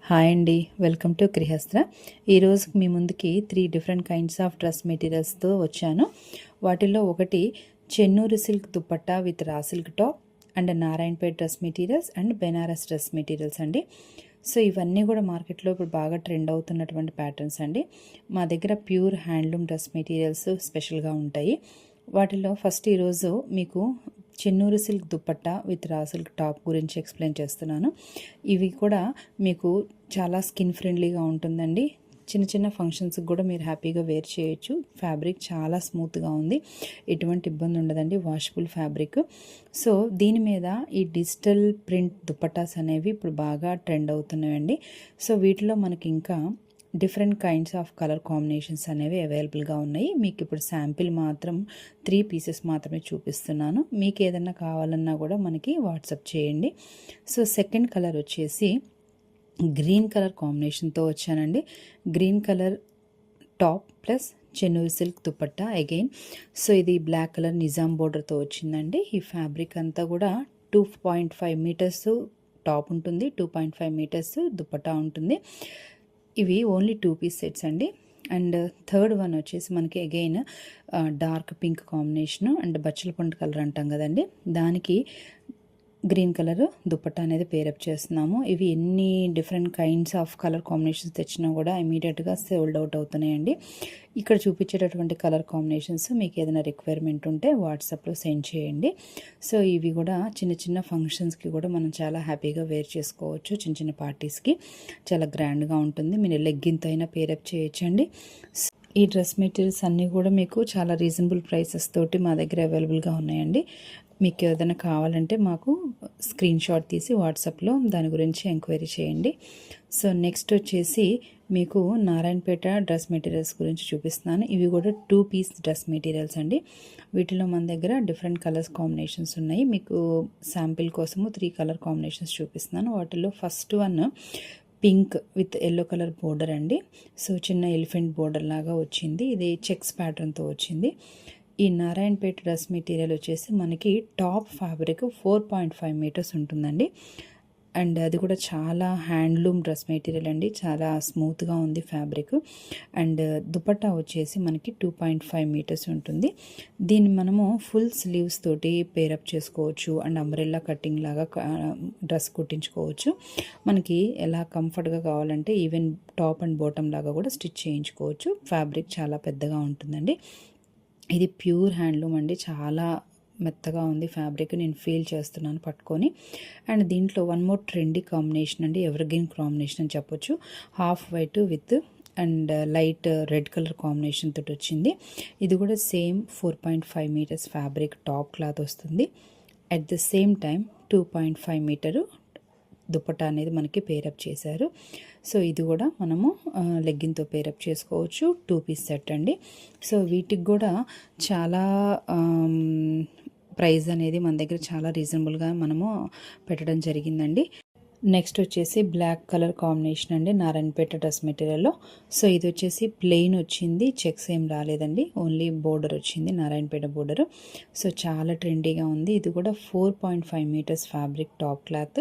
Hi అండి, welcome to గృహస్త్ర. ఈరోజు మీ ముందుకి 3 డిఫరెంట్ కైండ్స్ ఆఫ్ డ్రెస్ మెటీరియల్స్తో వచ్చాను. వాటిల్లో ఒకటి Chennur silk dupatta with raw silk top and Narayanpet dress materials and Banaras dress materials అండి. సో ఇవన్నీ కూడా మార్కెట్లో ఇప్పుడు బాగా ట్రెండ్ అవుతున్నటువంటి ప్యాటర్న్స్ అండి. మా దగ్గర ప్యూర్ హ్యాండ్లూమ్ డ్రెస్ మెటీరియల్స్ స్పెషల్గా ఉంటాయి. వాటిలో ఫస్ట్ ఈరోజు మీకు Chennur silk dupatta with raw silk top గురించి ఎక్స్ప్లెయిన్ చేస్తున్నాను. ఇవి కూడా మీకు చాలా స్కిన్ ఫ్రెండ్లీగా ఉంటుందండి. చిన్న చిన్న ఫంక్షన్స్కి కూడా మీరు హ్యాపీగా వేర్ చేయొచ్చు. ఫ్యాబ్రిక్ చాలా స్మూత్గా ఉంది, ఎటువంటి ఇబ్బంది ఉండదండి, వాషబుల్ ఫ్యాబ్రిక్. సో దీని మీద ఈ డిజిటల్ ప్రింట్ దుపట్టాస్ అనేవి ఇప్పుడు బాగా ట్రెండ్ అవుతున్నాయండి. సో వీటిలో మనకి ఇంకా different kinds of colour combinations అనేవి అవైలబుల్గా ఉన్నాయి. మీకు ఇప్పుడు శాంపిల్ మాత్రం 3 పీసెస్ మాత్రమే చూపిస్తున్నాను. మీకు ఏదన్నా కావాలన్నా కూడా మనకి వాట్సాప్ చేయండి. సో సెకండ్ కలర్ వచ్చేసి గ్రీన్ కలర్ కాంబినేషన్తో వచ్చానండి. Green colour top plus Chennur silk dupatta again. So ఇది బ్లాక్ కలర్ నిజాం బోర్డర్తో వచ్చిందండి. ఈ ఫ్యాబ్రిక్ అంతా కూడా 2.5 మీటర్స్ టాప్ ఉంటుంది, 2.5 మీటర్స్ దుపట్టా ఉంటుంది. ఇవి ఓన్లీ 2 పీస్ సెట్స్ అండి. అండ్ థర్డ్ వన్ వచ్చేసి మనకి again dark pink combination and బచ్చల పండు కలర్ అంటాం కదండి, దానికి గ్రీన్ కలర్ దుపట్టా అనేది పేరప్ చేస్తున్నాము. ఇవి ఎన్ని different kinds of colour combinations తెచ్చినా కూడా ఇమీడియట్గా సోల్డ్ అవుట్ అవుతున్నాయండి. ఇక్కడ చూపించేటటువంటి కలర్ కాంబినేషన్స్ మీకు ఏదైనా రిక్వైర్మెంట్ ఉంటే వాట్సాప్లో సెండ్ చేయండి. సో ఇవి కూడా చిన్న చిన్న ఫంక్షన్స్కి కూడా మనం చాలా హ్యాపీగా వేర్ చేసుకోవచ్చు. చిన్న చిన్న పార్టీస్కి చాలా గ్రాండ్గా ఉంటుంది. మీరు లెగ్గిన్తో అయినా పేరప్ చేయొచ్చండి. ఈ డ్రెస్ మెటీరియల్స్ అన్నీ కూడా మీకు చాలా రీజనబుల్ ప్రైసెస్ తోటి మా దగ్గర అవైలబుల్గా ఉన్నాయండి. మీకు ఏదైనా కావాలంటే మాకు స్క్రీన్ షాట్ తీసి వాట్సాప్లో దాని గురించి ఎంక్వైరీ చేయండి. సో నెక్స్ట్ వచ్చేసి మీకు నారాయణపేట డ్రెస్ మెటీరియల్స్ గురించి చూపిస్తున్నాను. ఇవి కూడా 2 పీస్ డ్రెస్ మెటీరియల్స్ అండి. వీటిలో మన దగ్గర డిఫరెంట్ కలర్స్ కాంబినేషన్స్ ఉన్నాయి. మీకు శాంపిల్ కోసము 3 కలర్ కాంబినేషన్స్ చూపిస్తున్నాను. వాటిలో first one pink with yellow colour border అండి. సో చిన్న ఎలిఫెంట్ బోర్డర్ లాగా వచ్చింది. ఇది చెక్స్ ప్యాటర్న్తో వచ్చింది. ఈ నారాయణపేట డ్రెస్ మెటీరియల్ వచ్చేసి మనకి టాప్ ఫ్యాబ్రిక్ 4.5 మీటర్స్ ఉంటుందండి. అండ్ అది కూడా చాలా హ్యాండ్లూమ్ డ్రెస్ మెటీరియల్ అండి, చాలా స్మూత్గా ఉంది ఫ్యాబ్రిక్. అండ్ దుపట్టా వచ్చేసి మనకి 2.5 మీటర్స్ ఉంటుంది. దీన్ని మనము ఫుల్ స్లీవ్స్ తోటి పేరప్ చేసుకోవచ్చు అండ్ అంబ్రెల్లా కటింగ్ లాగా డ్రెస్ కుట్టించుకోవచ్చు. మనకి ఎలా కంఫర్ట్గా కావాలంటే ఈవెన్ టాప్ అండ్ బాటమ్ లాగా కూడా స్టిచ్ చేయించుకోవచ్చు. ఫ్యాబ్రిక్ చాలా పెద్దగా ఉంటుందండి. ఇది ప్యూర్ హ్యాండ్లూమ్ అండి, చాలా మెత్తగా ఉంది ఫ్యాబ్రిక్, నేను ఫీల్ చేస్తున్నాను పట్టుకొని. అండ్ దీంట్లో వన్ మోర్ ట్రెండీ కాంబినేషన్ అండి, ఎవర్ గ్రీన్ కాంబినేషన్ అని చెప్పొచ్చు. Half white with and light red colour combination తోటి వచ్చింది. ఇది కూడా same 4.5 metres fabric top cloth వస్తుంది. At the same time 2.5 metre dupatta అనేది మనకి పేరప్ చేశారు. సో ఇది కూడా మనము లెగ్గిన్తో పేరప్ చేసుకోవచ్చు. 2 పీస్ సెట్ అండి. సో వీటికి కూడా చాలా ప్రైస్ అనేది మన దగ్గర చాలా రీజనబుల్గా మనము పెట్టడం జరిగిందండి. నెక్స్ట్ వచ్చేసి బ్లాక్ కలర్ కాంబినేషన్ అండి, నారాయణపేట డ్రెస్ మెటీరియల్లో. సో ఇది వచ్చేసి ప్లెయిన్ వచ్చింది, చెక్స్ ఏం రాలేదండి, ఓన్లీ బోర్డర్ వచ్చింది, నారాయణపేట బోర్డర్. సో చాలా ట్రెండీగా ఉంది. ఇది కూడా 4.5 metres fabric top cloth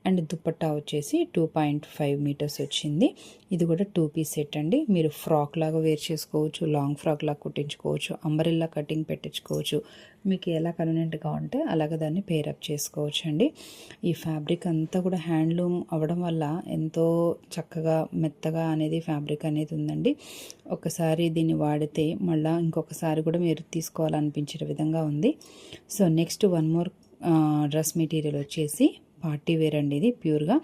and dupatta వచ్చేసి 2.5 మీటర్స్ వచ్చింది. ఇది కూడా 2 పీస్ సెట్ అండి. మీరు ఫ్రాక్ లాగా వేర్ చేసుకోవచ్చు, లాంగ్ ఫ్రాక్ లాగా కుట్టించుకోవచ్చు, అంబరెల్లా కటింగ్ పెట్టించుకోవచ్చు. మీకు ఎలా కన్వీనియంట్గా ఉంటే అలాగ దాన్ని పేరప్ చేసుకోవచ్చు అండి. ఈ ఫ్యాబ్రిక్ అంతా కూడా హ్యాండ్లూమ్ అవ్వడం వల్ల ఎంతో చక్కగా మెత్తగా అనేది ఫ్యాబ్రిక్ అనేది ఉందండి. ఒకసారి దీన్ని వాడితే మళ్ళీ ఇంకొకసారి కూడా మీరు తీసుకోవాలనిపించే విధంగా ఉంది. So next one more dress material వచ్చేసి పార్టీ వేర్ అండి. ఇది ప్యూర్గా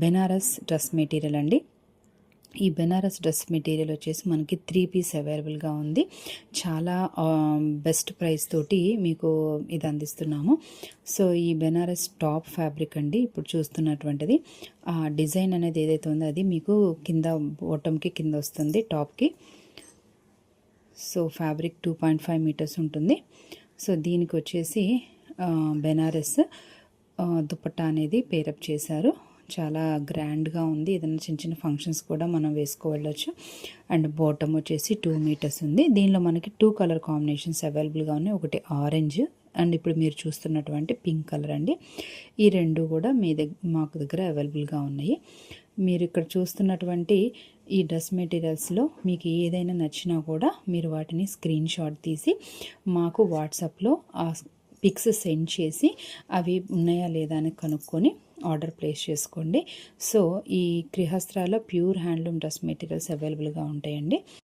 బెనారస్ డ్రెస్ మెటీరియల్ అండి. ఈ బెనారస్ డ్రెస్ మెటీరియల్ వచ్చేసి మనకి 3 పీస్ అవైలబుల్గా ఉంది. చాలా బెస్ట్ ప్రైస్ తోటి మీకు ఇది అందిస్తున్నాము. సో ఈ బెనారస్ టాప్ ఫ్యాబ్రిక్ అండి ఇప్పుడు చూస్తున్నటువంటిది. ఆ డిజైన్ అనేది ఏదైతే ఉందో అది మీకు కింద బాటమ్కి కింద వస్తుంది, టాప్కి. సో ఫ్యాబ్రిక్ 2.5 మీటర్స్ ఉంటుంది. సో దీనికి వచ్చేసి బెనారస్ దుపట్టా అనేది పేరప్ చేశారు. చాలా గ్రాండ్గా ఉంది. ఏదైనా చిన్న చిన్న ఫంక్షన్స్ కూడా మనం వేసుకోవెళ్ళచ్చు. అండ్ బాటమ్ వచ్చేసి 2 మీటర్స్ ఉంది. దీనిలో మనకి 2 కలర్ కాంబినేషన్స్ అవైలబుల్గా ఉన్నాయి. ఒకటి ఆరెంజ్ అండ్ ఇప్పుడు మీరు చూస్తున్నటువంటి పింక్ కలర్ అండి. ఈ రెండు కూడా మాకు దగ్గర అవైలబుల్గా ఉన్నాయి. మీరు ఇక్కడ చూస్తున్నటువంటి ఈ డ్రెస్ మెటీరియల్స్లో మీకు ఏదైనా నచ్చినా కూడా మీరు వాటిని స్క్రీన్ షాట్ తీసి మాకు వాట్సాప్లో ఆ పిక్స్ సెండ్ చేసి అవి ఉన్నాయా లేదా అని కనుక్కొని ఆర్డర్ ప్లేస్ చేసుకోండి. సో ఈ గృహస్త్రాలో ప్యూర్ హ్యాండ్లూమ్ డ్రెస్ మెటీరియల్స్ అవైలబుల్గా ఉంటాయండి.